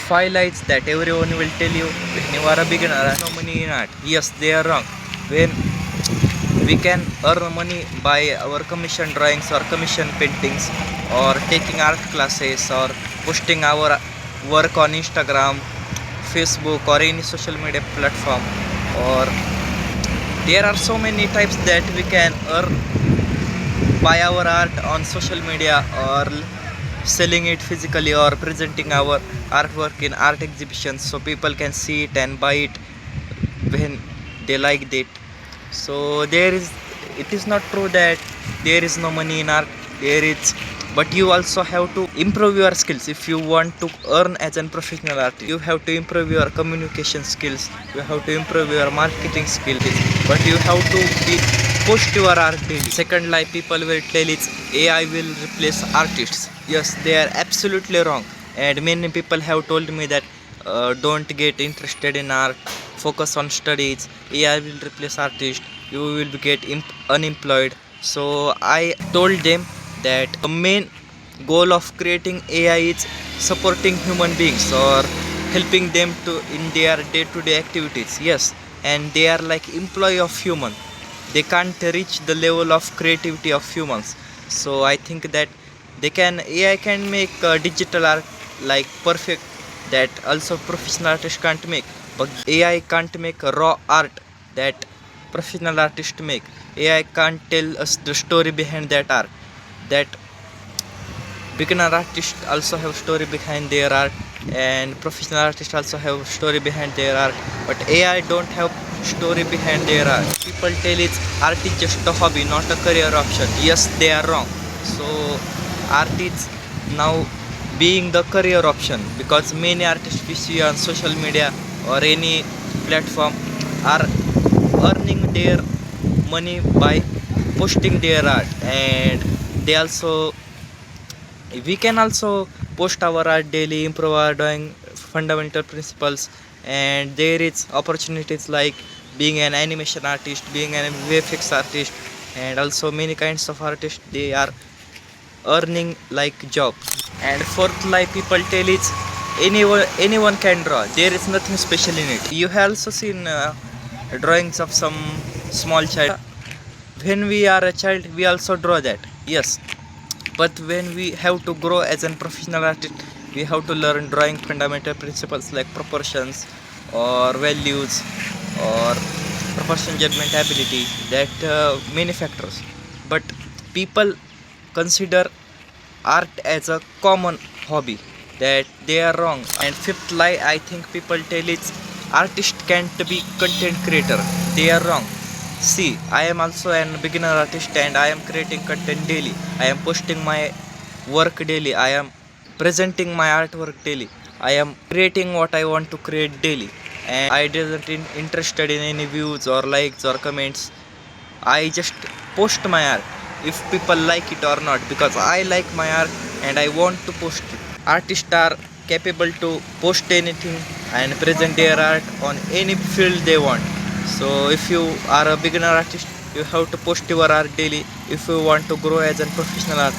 five lies that everyone will tell you when you are a beginner and no money in art. Yes, they are wrong. When we can earn money by our commission drawings or commission paintings or taking art classes or posting our work on Instagram, Facebook or any social media platform, or there are so many types that we can earn by our art on social media or selling it physically or presenting our artwork in art exhibitions so people can see it and buy it when they like it. So it is not true that there is no money in art. There is, but you also have to improve your skills. If you want to earn as a professional artist, you have to improve your communication skills, you have to improve your marketing skills, but you have to post your art daily. Second lie people will tell is AI will replace artists. Yes, they are absolutely wrong, and many people have told me that don't get interested in art, focus on studies, AI will replace artists, you will get unemployed. So I told them that the main goal of creating AI is supporting human beings or helping them to in their day-to-day activities. Yes, and they are like employee of human. They can't reach the level of creativity of humans. So I think that AI can make digital art like perfect, that also professional artists can't make, but AI can't make raw art that professional artists make. AI can't tell us the story behind that art, that beginner artists also have story behind their art and professional artists also have story behind their art, but AI don't have story behind their art. People tell it's art is just a hobby, not a career option. Yes, they are wrong. So art is now being the career option because many artists we see on social media or any platform are earning their money by posting their art, and they also we can also post our art daily, improve our drawing fundamental principles, and there is opportunities like being an animation artist, being an VFX artist, and also many kinds of artists they are earning like job. And fourth lie people tell is anyone can draw, there is nothing special in it. You have also seen drawings of some small child. When we are a child we also draw that, yes, but when we have to grow as a professional artist we have to learn drawing fundamental principles like proportions or values or proportion judgment ability, that many factors. But people consider art as a common hobby, that they are wrong. And fifth lie I think people tell is artist can't be content creator. They are wrong. See, I am also an beginner artist and I am creating content daily. I am posting my work daily. I am presenting my artwork daily. I am creating what I want to create daily. And I didn't interested in any views or likes or comments. I just post my art if people like it or not, because I like my art and I want to post it. Artists are capable to post anything and present their art on any field they want. So if you are a beginner artist, you have to post your art daily if you want to grow as a professional artist.